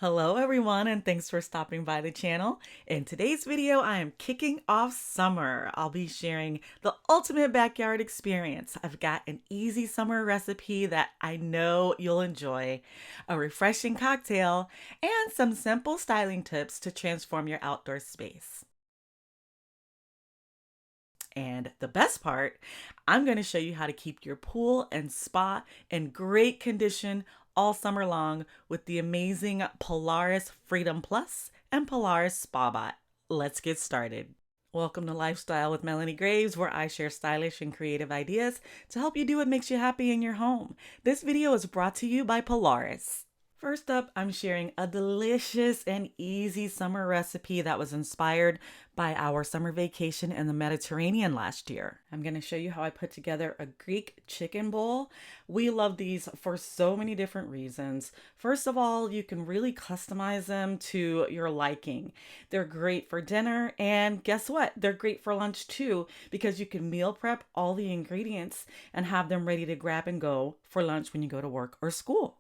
Hello everyone, and thanks for stopping by the channel. In today's video, I am kicking off summer. I'll be sharing the ultimate backyard experience. I've got an easy summer recipe that I know you'll enjoy, a refreshing cocktail, and some simple styling tips to transform your outdoor space. And the best part, I'm going to show you how to keep your pool and spa in great condition all summer long with the amazing Polaris Freedom Plus and Polaris SpaBot. Let's get started. Welcome to Lifestyle with Melanie Graves, where I share stylish and creative ideas to help you do what makes you happy in your home. This video is brought to you by Polaris. First up, I'm sharing a delicious and easy summer recipe that was inspired by our summer vacation in the Mediterranean last year. I'm going to show you how I put together a Greek chicken bowl. We love these for so many different reasons. First of all, you can really customize them to your liking. They're great for dinner, and guess what? They're great for lunch too, because you can meal prep all the ingredients and have them ready to grab and go for lunch when you go to work or school.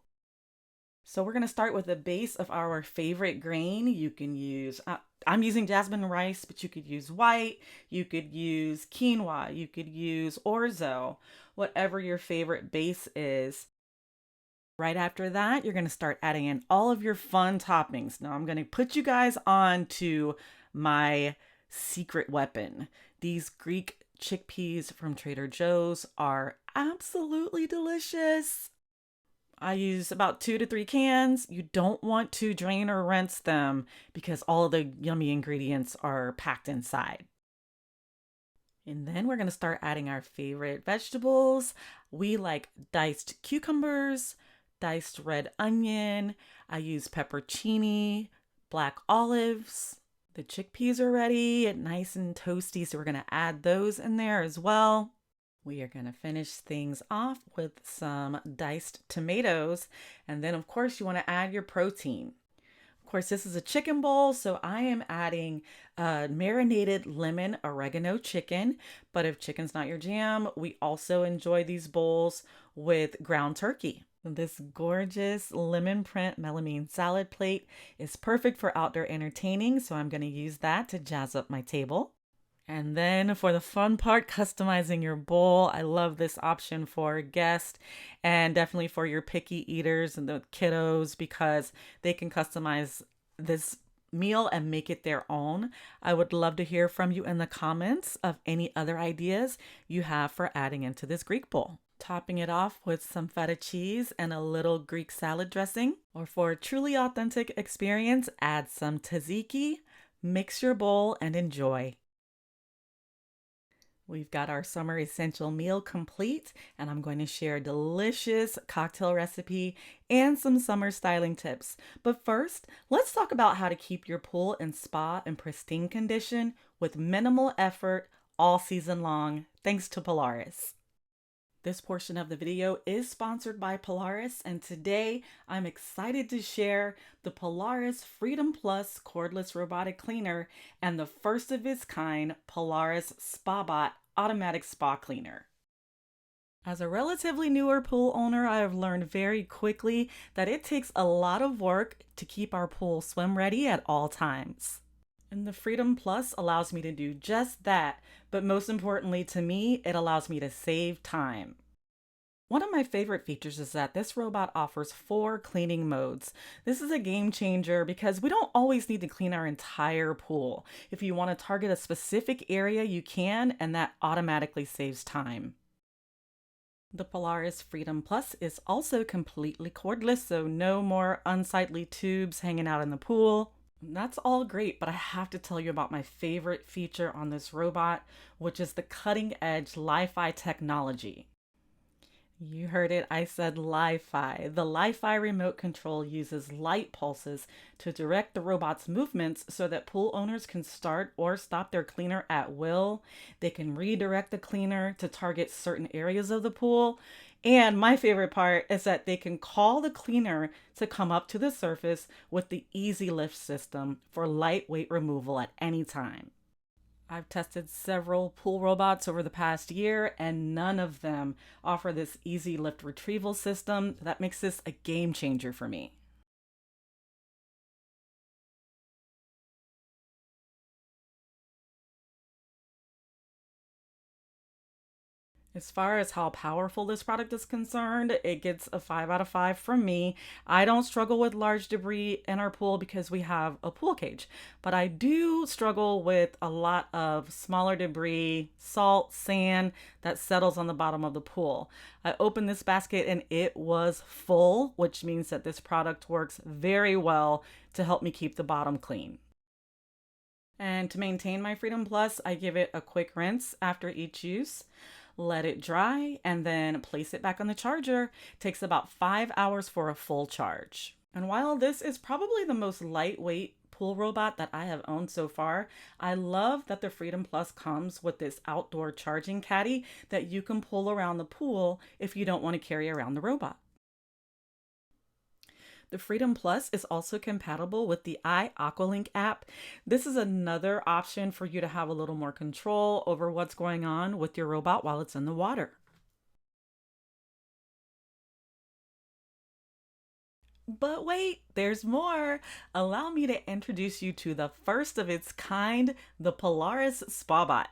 So we're going to start with the base of our favorite grain. You can use, I'm using jasmine rice, but you could use white, you could use quinoa, you could use orzo, whatever your favorite base is. Right after that, you're going to start adding in all of your fun toppings. Now I'm going to put you guys on to my secret weapon. These Greek chickpeas from Trader Joe's are absolutely delicious. I use about 2 to 3 cans. You don't want to drain or rinse them because all of the yummy ingredients are packed inside. And then we're going to start adding our favorite vegetables. We like diced cucumbers, diced red onion. I use pepperoni, black olives. The chickpeas are ready and nice and toasty, so we're going to add those in there as well. We are going to finish things off with some diced tomatoes. And then, of course, you want to add your protein. Of course, this is a chicken bowl, so I am adding marinated lemon oregano chicken. But if chicken's not your jam, we also enjoy these bowls with ground turkey. This gorgeous lemon print melamine salad plate is perfect for outdoor entertaining, so I'm going to use that to jazz up my table. And then for the fun part, customizing your bowl. I love this option for guests and definitely for your picky eaters and the kiddos because they can customize this meal and make it their own. I would love to hear from you in the comments of any other ideas you have for adding into this Greek bowl. Topping it off with some feta cheese and a little Greek salad dressing. Or for a truly authentic experience, add some tzatziki, mix your bowl, and enjoy. We've got our summer essential meal complete, and I'm going to share a delicious cocktail recipe and some summer styling tips. But first, let's talk about how to keep your pool and spa in pristine condition with minimal effort all season long, thanks to Polaris. This portion of the video is sponsored by Polaris, and today I'm excited to share the Polaris Freedom Plus cordless robotic cleaner and the first of its kind Polaris SpaBot automatic spa cleaner. As a relatively newer pool owner, I have learned very quickly that it takes a lot of work to keep our pool swim ready at all times. And the Freedom Plus allows me to do just that, but most importantly to me, it allows me to save time. One of my favorite features is that this robot offers 4 cleaning modes. This is a game changer because we don't always need to clean our entire pool. If you want to target a specific area, you can, and that automatically saves time. The Polaris Freedom Plus is also completely cordless, so no more unsightly tubes hanging out in the pool. That's all great, but I have to tell you about my favorite feature on this robot, which is the cutting-edge Li-Fi technology. You heard it, I said Li-Fi. The Li-Fi remote control uses light pulses to direct the robot's movements so that pool owners can start or stop their cleaner at will. They can redirect the cleaner to target certain areas of the pool. And my favorite part is that they can call the cleaner to come up to the surface with the Easy Lift system for lightweight removal at any time. I've tested several pool robots over the past year, and none of them offer this easy lift retrieval system. That makes this a game changer for me. As far as how powerful this product is concerned, it gets a 5 out of 5 from me. I don't struggle with large debris in our pool because we have a pool cage, but I do struggle with a lot of smaller debris, salt, sand that settles on the bottom of the pool. I opened this basket and it was full, which means that this product works very well to help me keep the bottom clean. And to maintain my Freedom Plus, I give it a quick rinse after each use. Let it dry, and then place it back on the charger. Takes about 5 hours for a full charge. And while this is probably the most lightweight pool robot that I have owned so far, I love that the Freedom Plus comes with this outdoor charging caddy that you can pull around the pool if you don't want to carry around the robot. The Freedom Plus is also compatible with the iAqualink app. This is another option for you to have a little more control over what's going on with your robot while it's in the water. But wait, there's more. Allow me to introduce you to the first of its kind, the Polaris SpaBot.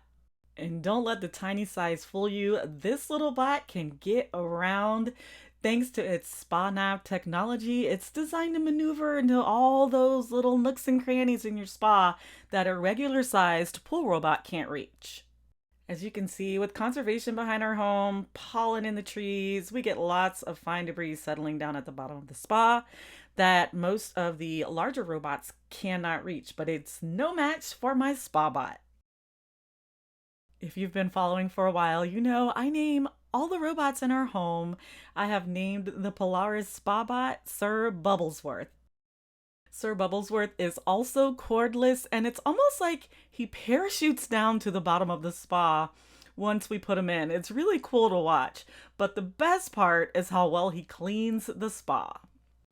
And don't let the tiny size fool you. This little bot can get around. Thanks to its spa nav technology, it's designed to maneuver into all those little nooks and crannies in your spa that a regular sized pool robot can't reach. As you can see, with conservation behind our home, pollen in the trees, we get lots of fine debris settling down at the bottom of the spa that most of the larger robots cannot reach, but it's no match for my SpaBot. If you've been following for a while, you know I name all the robots in our home. I have named the Polaris SpaBot Sir Bubblesworth. Sir Bubblesworth is also cordless, and it's almost like he parachutes down to the bottom of the spa once we put him in. It's really cool to watch, but the best part is how well he cleans the spa.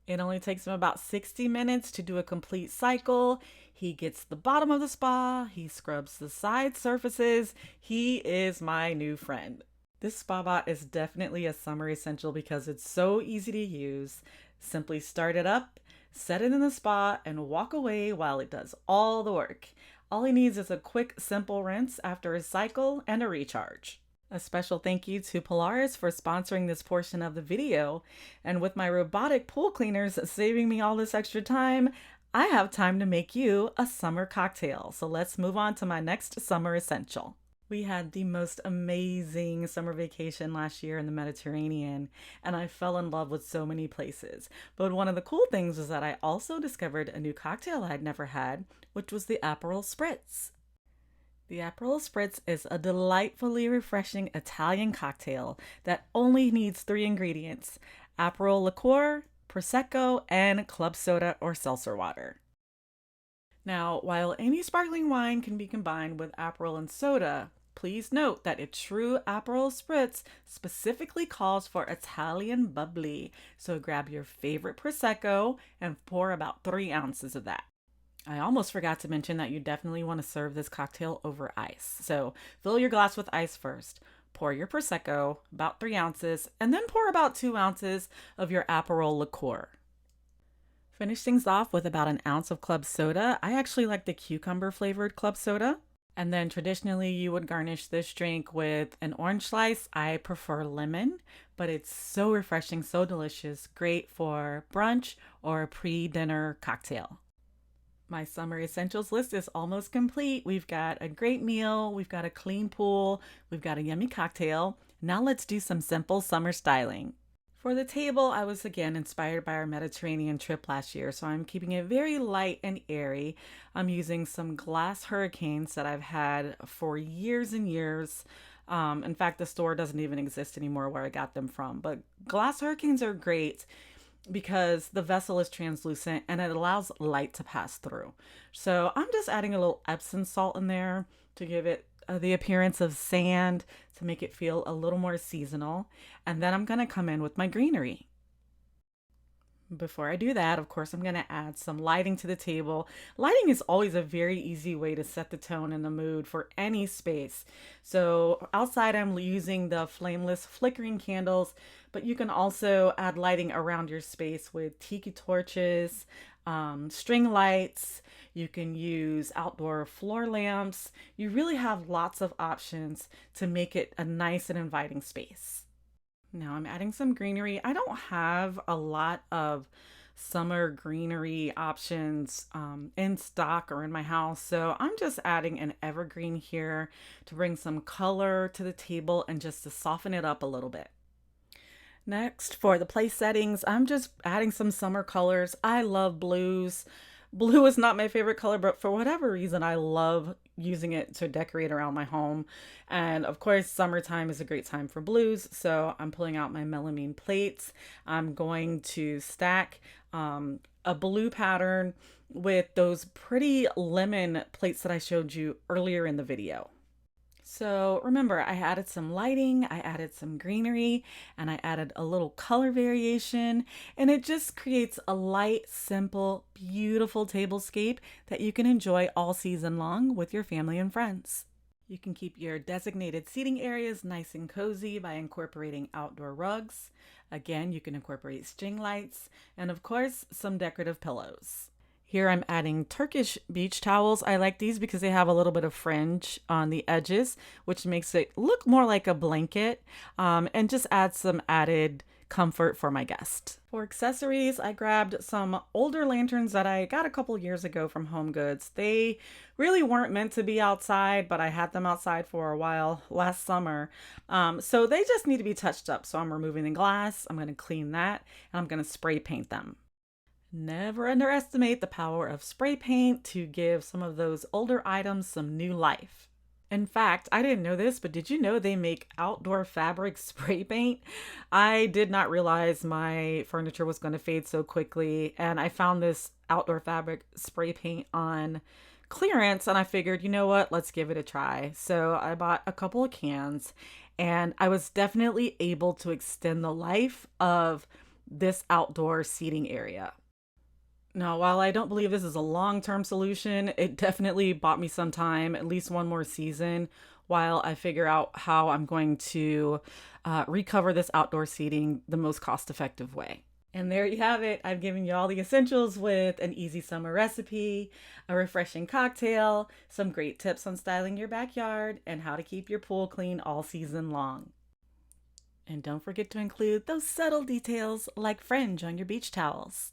It only takes him about 60 minutes to do a complete cycle. He gets the bottom of the spa, he scrubs the side surfaces. He is my new friend. This SpaBot is definitely a summer essential because it's so easy to use. Simply start it up, set it in the spa, and walk away while it does all the work. All he needs is a quick, simple rinse after a cycle and a recharge. A special thank you to Polaris for sponsoring this portion of the video. And with my robotic pool cleaners saving me all this extra time, I have time to make you a summer cocktail. So let's move on to my next summer essential. We had the most amazing summer vacation last year in the Mediterranean, and I fell in love with so many places. But one of the cool things was that I also discovered a new cocktail I'd never had, which was the Aperol Spritz. The Aperol Spritz is a delightfully refreshing Italian cocktail that only needs 3 ingredients: Aperol liqueur, Prosecco, and club soda or seltzer water. Now, while any sparkling wine can be combined with Aperol and soda, please note that a true Aperol Spritz specifically calls for Italian bubbly, so grab your favorite Prosecco and pour about 3 ounces of that. I almost forgot to mention that you definitely want to serve this cocktail over ice. So fill your glass with ice first, pour your Prosecco, about 3 ounces, and then pour about 2 ounces of your Aperol liqueur. Finish things off with about an ounce of club soda. I actually like the cucumber flavored club soda. And then traditionally you would garnish this drink with an orange slice. I prefer lemon, but it's so refreshing, so delicious, great for brunch or a pre-dinner cocktail. My summer essentials list is almost complete. We've got a great meal, we've got a clean pool, we've got a yummy cocktail. Now let's do some simple summer styling. For the table, I was again inspired by our Mediterranean trip last year, so I'm keeping it very light and airy. I'm using some glass hurricanes that I've had for years and years. In fact, the store doesn't even exist anymore where I got them from, but glass hurricanes are great because the vessel is translucent and it allows light to pass through. So I'm just adding a little Epsom salt in there to give it the appearance of sand, to make it feel a little more seasonal. And then I'm going to come in with my greenery. Before I do that, of course, I'm going to add some lighting to the table. Lighting is always a very easy way to set the tone and the mood for any space. So outside, I'm using the flameless flickering candles, but you can also add lighting around your space with tiki torches. string lights. You can use outdoor floor lamps. You really have lots of options to make it a nice and inviting space. Now I'm adding some greenery. I don't have a lot of summer greenery options in stock or in my house, so I'm just adding an evergreen here to bring some color to the table and just to soften it up a little bit. Next, for the place settings, I'm just adding some summer colors. I love blues. Blue is not my favorite color, but for whatever reason, I love using it to decorate around my home. And of course, summertime is a great time for blues. So I'm pulling out my melamine plates. I'm going to stack a blue pattern with those pretty lemon plates that I showed you earlier in the video. So remember, I added some lighting, I added some greenery, and I added a little color variation, and it just creates a light, simple, beautiful tablescape that you can enjoy all season long with your family and friends. You can keep your designated seating areas nice and cozy by incorporating outdoor rugs. Again, you can incorporate string lights, and of course, some decorative pillows. Here I'm adding Turkish beach towels. I like these because they have a little bit of fringe on the edges, which makes it look more like a blanket and just adds some added comfort for my guest. For accessories, I grabbed some older lanterns that I got a couple years ago from Home Goods. They really weren't meant to be outside, but I had them outside for a while last summer. So they just need to be touched up. So I'm removing the glass, I'm going to clean that, and I'm going to spray paint them. Never underestimate the power of spray paint to give some of those older items some new life. In fact, I didn't know this, but did you know they make outdoor fabric spray paint? I did not realize my furniture was going to fade so quickly, and I found this outdoor fabric spray paint on clearance, and I figured, you know what, let's give it a try. So I bought a couple of cans, and I was definitely able to extend the life of this outdoor seating area. Now, while I don't believe this is a long-term solution, it definitely bought me some time, at least one more season, while I figure out how I'm going to recover this outdoor seating the most cost-effective way. And there you have it. I've given you all the essentials with an easy summer recipe, a refreshing cocktail, some great tips on styling your backyard, and how to keep your pool clean all season long. And don't forget to include those subtle details like fringe on your beach towels.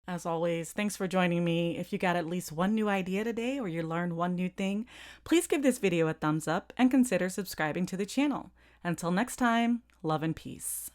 As always, thanks for joining me. If you got at least one new idea today or you learned one new thing, please give this video a thumbs up and consider subscribing to the channel. Until next time, love and peace.